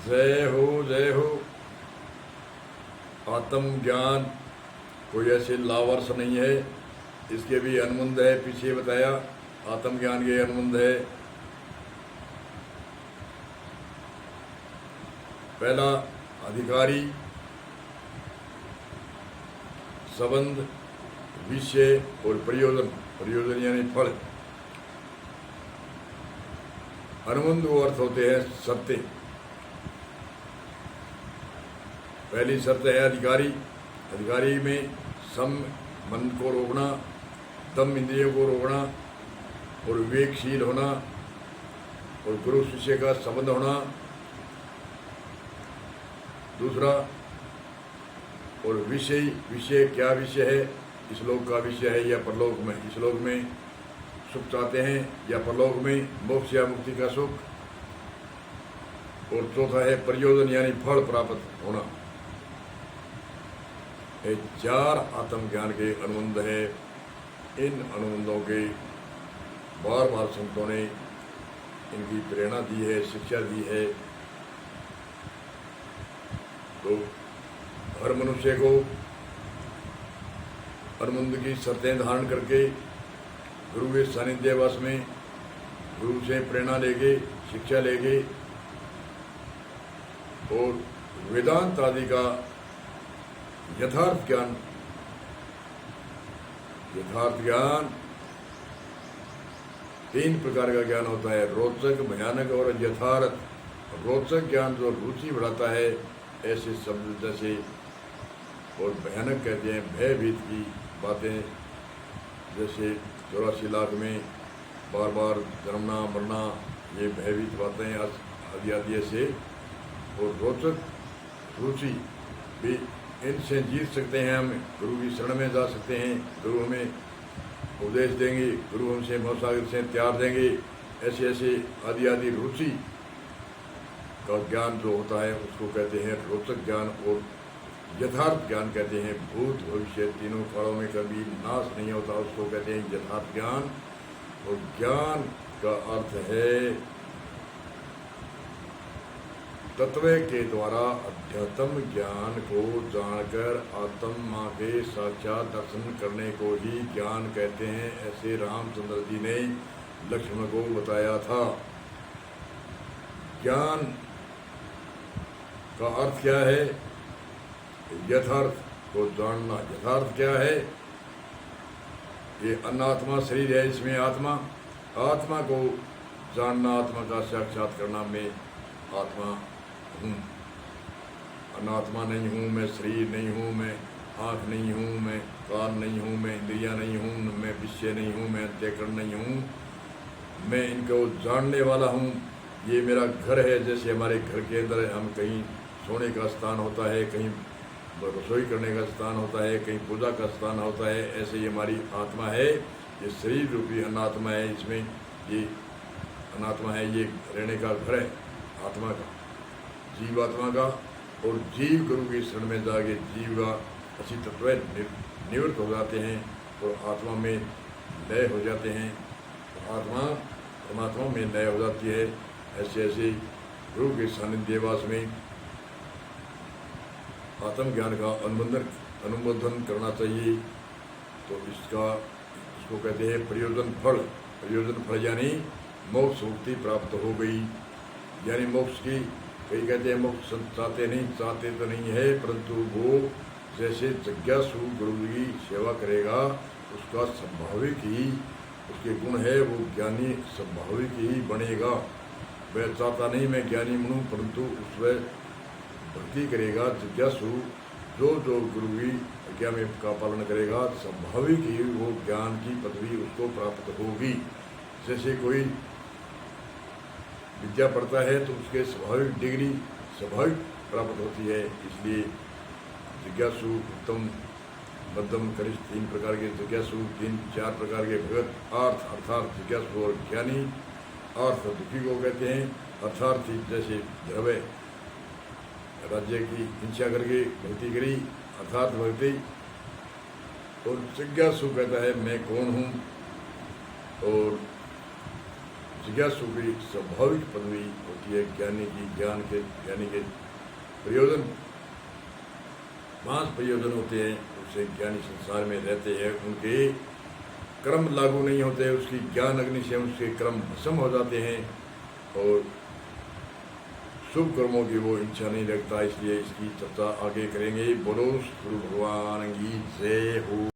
जय हो। आत्मज्ञान कोई ऐसे लावर्ष नहीं है, इसके भी अनुबंध है। पीछे बताया आत्मज्ञान के अनुबंध है। पहला अधिकारी, संबंध, विषय और प्रयोजन। प्रयोजन यानी फल। अनुबंध वो अर्थ होते हैं शर्तें। पहली शर्त है अधिकारी। अधिकारी में सम मन को रोकना, दम इंद्रियों को रोकना और विवेकशील होना और गुरु शिष्य का संबंध होना। दूसरा और विषय, विषय क्या विषय है? इस लोक का विषय है या परलोक में? इस लोक में सुख चाहते हैं या परलोक में मोक्ष या मुक्ति का सुख? और चौथा है प्रयोजन यानी फल प्राप्त होना। ये चार आत्मज्ञान के अनुबंध है। इन अनुबंधों के बार बार संतों ने इनकी प्रेरणा दी है, शिक्षा दी है। तो हर मनुष्य को अनुबंध की शर्तें धारण करके गुरु के सानिध्यवास में गुरु से प्रेरणा लेके, शिक्षा लेके और वेदांत आदि का यथार्थ ज्ञान तीन प्रकार का ज्ञान होता है, रोचक, भयानक और यथार्थ। रोचक ज्ञान जो रुचि बढ़ाता है, ऐसे शब्द जैसे, और भयानक कहते हैं भयभीत की बातें, जैसे 84 लाख में बार बार जन्मना मरना, ये भयभीत बातें आदि आदि ऐसे। और रोचक रुचि भी, इनसे जीत सकते हैं हम, गुरु की शरण में जा सकते हैं, गुरु हमें उपदेश देंगे, गुरु हमसे भवसागर से त्याग देंगे। ऐसे ऐसे आदि आदि रुचि का ज्ञान जो होता है उसको कहते हैं रोचक ज्ञान। और यथार्थ ज्ञान कहते हैं भूत भविष्य तीनों कालों में कभी नाश नहीं होता, उसको कहते हैं यथार्थ ज्ञान। और ज्ञान का अर्थ है तत्व के द्वारा अध्यात्म ज्ञान को जानकर आत्मा के साक्षात दर्शन करने को ही ज्ञान कहते हैं। ऐसे रामचंद्र जी ने लक्ष्मण को बताया था। ज्ञान का अर्थ क्या है? यथार्थ को जानना। यथार्थ क्या है? ये अनात्मा शरीर है, इसमें आत्मा को जानना, आत्मा का साक्षात करना। मैं आत्मा हूँ, अनात्मा नहीं हूँ, मैं शरीर नहीं हूँ, मैं आँख नहीं हूँ, मैं कान नहीं हूँ, मैं इंद्रियाँ नहीं हूँ, मैं विषय नहीं हूँ, मैं अंतःकरण नहीं हूँ, मैं इनको जानने वाला हूँ। ये मेरा घर है, जैसे हमारे घर के अंदर हम कहीं सोने का स्थान होता है, कहीं रसोई करने का स्थान होता है, कहीं पूजा का स्थान होता है, ऐसे ही हमारी आत्मा है। ये शरीर रूपी अनात्मा है, इसमें ये अनात्मा है, ये रहने का घर है आत्मा का, जीवात्मा का। और जीव गुरु की शरण में जाके जीव का अच्छी तत्व निवृत्त हो जाते हैं और आत्मा में लय हो जाते हैं। आत्मा परमात्मा में लय हो जाती है। ऐसे ऐसे गुरु के सानिध्यवास में आत्मज्ञान का अनुमोदन करना चाहिए। तो इसको कहते हैं प्रयोजन फल। प्रयोजन फल यानी मोक्ष मुक्ति प्राप्त हो गई, यानी मोक्ष की। कई कहते हैं मोक्ष चाहते तो नहीं है, परंतु वो जैसे जिज्ञासु गुरु की सेवा करेगा, उसका स्वाभाविक ही उसके गुण है, वो ज्ञानी स्वाभाविक ही बनेगा। वह चाहता नहीं मैं ज्ञानी बनूं, परंतु उसमें भक्ति करेगा जिज्ञासु, जो गुरु की आज्ञा में का पालन करेगा, स्वाभाविक ही वो ज्ञान की पदवी उसको प्राप्त होगी। जैसे कोई विद्या पढ़ता है तो उसके स्वाभाविक डिग्री स्वाभाविक प्राप्त होती है। इसलिए जिज्ञासु, उत्तम, मध्यम, कनिष्ठ, तीन प्रकार के जिज्ञासु, चार प्रकार के भगत, अर्थात जिज्ञासु और ज्ञानी। अर्थ दुखी को कहते हैं, अर्थार्थी जैसे द्रव्य राज्य की हिंसा करके भक्ति करी, अर्थात भक्ति। और जिज्ञासु कहता है मैं कौन हूँ, और जिज्ञासु की स्वाभाविक पदवी होती है ज्ञानी की, ज्ञानी के प्रयोजन, पांच प्रयोजन होते हैं, उससे ज्ञानी संसार में रहते हैं, उनके कर्म लागू नहीं होते, उसकी ज्ञान अग्नि से उसके कर्म भस्म हो जाते हैं और शुभ कर्मों की वो इच्छा नहीं रखता। इसलिए इसकी चर्चा आगे करेंगे। बोलो गुरु भगवान की जय हो।